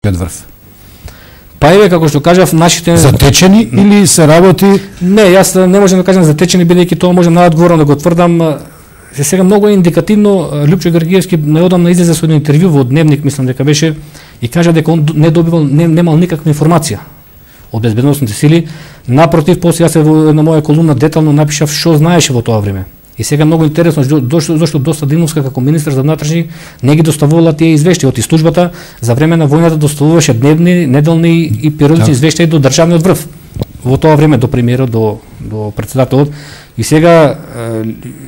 врв? Па еве, како што кажав, нашите затечени или се работи? Не, јас не можам да кажам затечени, бидејќи тоа можам најодговорно да го тврдам. Сега многу е индикативно. Лјупчо Георгиевски наодамна излезе со едно интервју во Дневник, мислам дека беше, и кажа дека он не добивал, немал никаква информација од безбедносните сили. Напротив, после јас на моја колумна детално напишав што знаеше во тоа време. И сега многу интересно зашто доста Димовска како министар за внатрешни не ги доставувала тие извештаи од службата за време на војната, доставуваше дневни, неделни и периодични извештаи до државниот врв. Во тоа време до премиерот, до председателот. И сега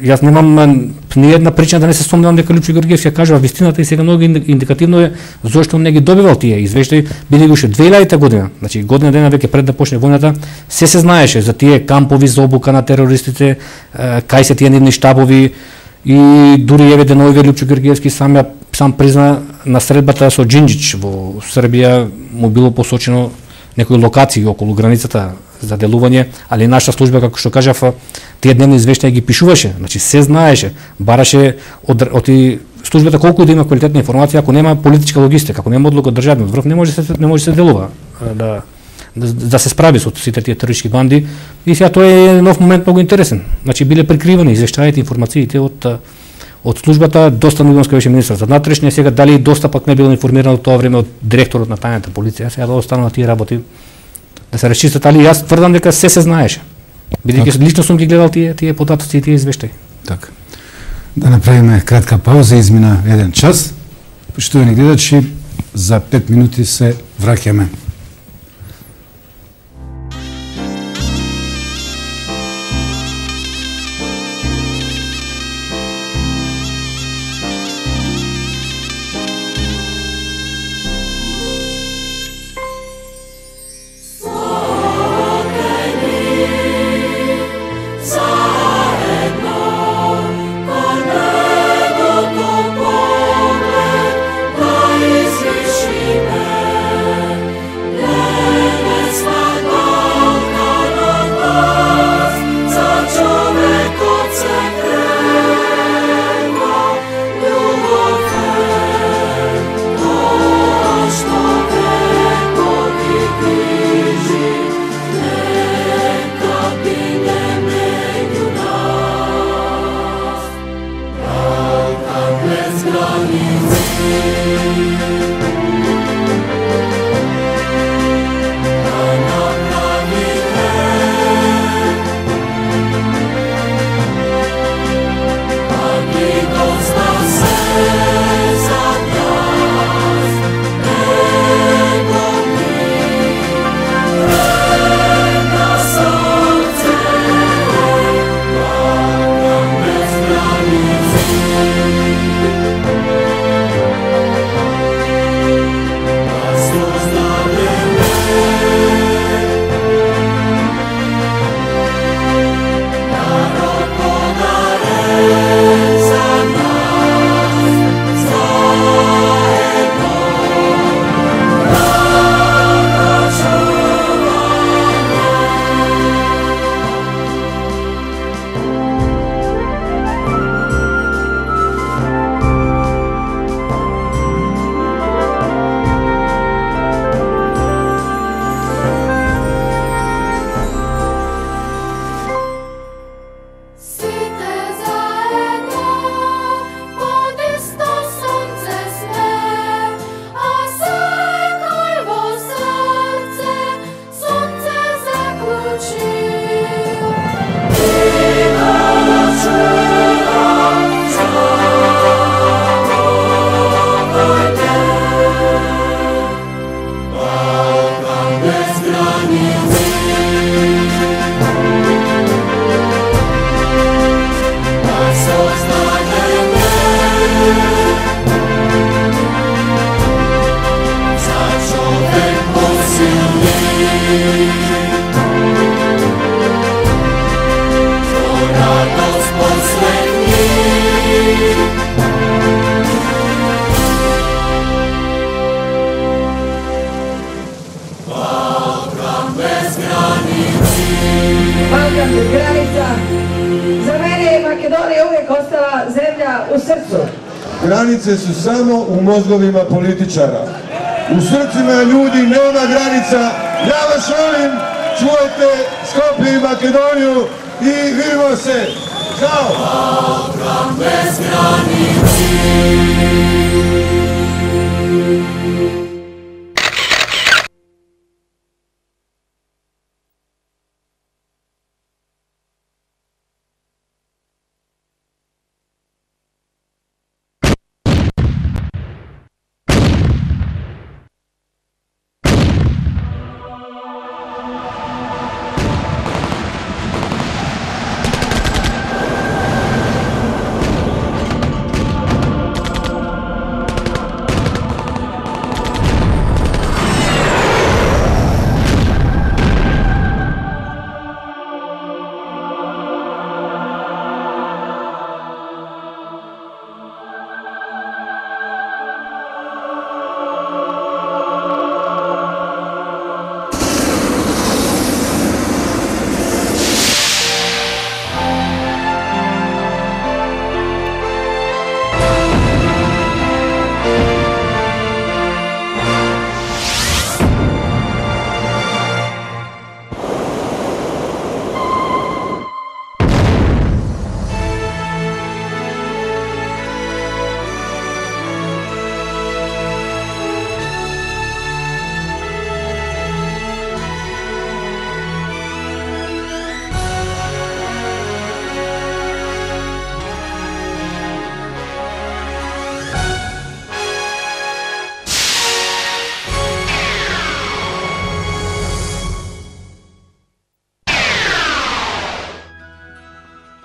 јас немам ни една причина да не се сомневам дека Лјупчо Георгиевски кажува вистината, и сега многу индикативно е зошто не ги добивал тие извештаи, бидејќи уште 2000 година, значи година дена веќе пред да почне војната, се знаеше за тие кампови за обука на терористите, кај се тие нивни штабови, и дури еве деновиве Лјупчо Георгиевски сам призна на средбата со Џинџич во Србија му било посочено некои локации околу границата за делување, али нашата служба, како што кажав, тие дневни извештаи ги пишуваше, значи се знаеше, бараше од службата колку да има квалитетна информација, ако нема политичка логистика, ако нема одлука од државниот врв, не може да се делува да се справи со сите тие терористички банди. И сега тоа е нов момент многу интересен. Значи биле прикривани извештаите, информациите од службата. Доста Милоновска беше министар за внатрешни, сега дали доста пак не било информирано тоа време од директорот на тајната полиција, сега да останува тие работи да се расчистат, али јас тврдам дека се знаеше. Бидејќи лично сум ги гледал тие податоци и тие извештаи. Така. Да направиме кратка пауза, измина 1 час. Поштовани гледачи, за 5 минути се враќаме. Granice su samo u mozgovima političara. U srcima ljudi nema granica. Ja vas molim, čuvajte Skopje i Makedoniju i vidimo se. Ćao! Balkan bez granici.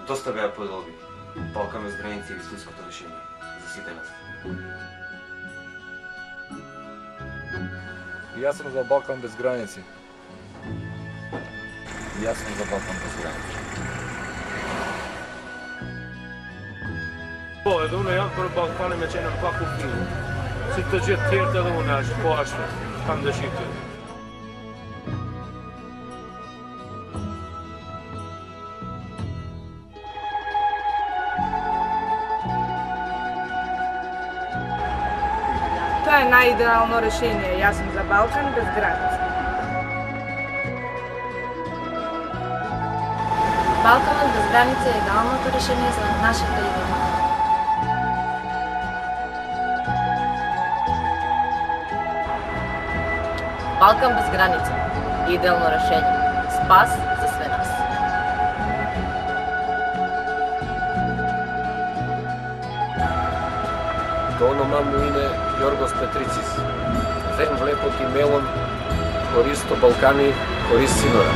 Доста беа подолги. Балкан без граници и истинското решение за сите нас. Јас сум за Балкан без граници. Јас сум за Балкан без граници. Po, edhe unë jam për Ballkanin me qenë pa kuptim. Si të gjithë tjerët edhe unë është po ashtu. Kam dëshirë të. Тоа е најидеално решение. Јас сум за Балкан без граници. Балканот без граници е идеалното решение за нашата идеја. Балкан без граници. Идеално решение. Спас за све нас. Тоа мамо име Јоргос Петрицис. Вен влепот и мелон, користо Балкани, корист синора.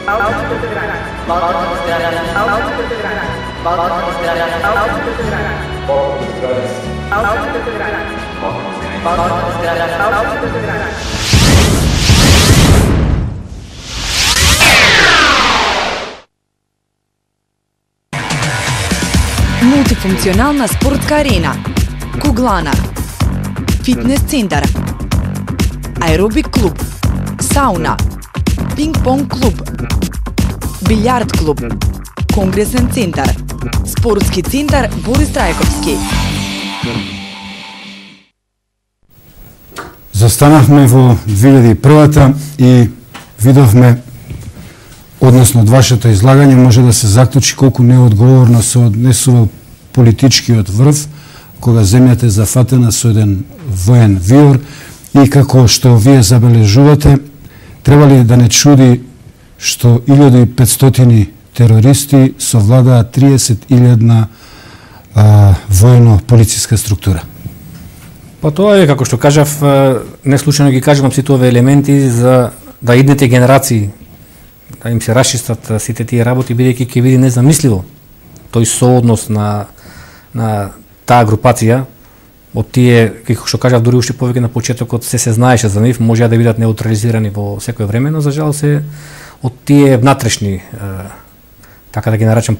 Balkan bez granici. Balkan bez granici. Balkan bez granici. Balkan bez granici. Balkan bez granici. Balkan bez granici. Balkan bez granici. Balkan bez granici. Мултифункционална спортска арена, куглана, фитнес центар, аеробик клуб, сауна, пинг-понг клуб, билјард клуб, конгресен центар, спортски центар Борис Трајковски. Застанавме во 2001-та и видовме, односно од вашето излагање може да се заклучи колку неодговорно се однесувал политичкиот врв кога земјата е зафатена со еден воен виор и како што вие забележувате, требали да не чуди што 1500 терористи совладаат 30.000 воено-полициска структура. Па тоа е, како што кажав, не случајно ги кажувам сите овие елементи за да идните генерации да им се расчистат сите тие работи, бидејќи ќе биде незамисливо тој сооднос на таа групација од тие, како што кажав, дури уште повеќе на почетокот се знаеше за нив, можеа да бидат неутрализирани во секој време, но за жал се од тие внатрешни, така да ги наречам,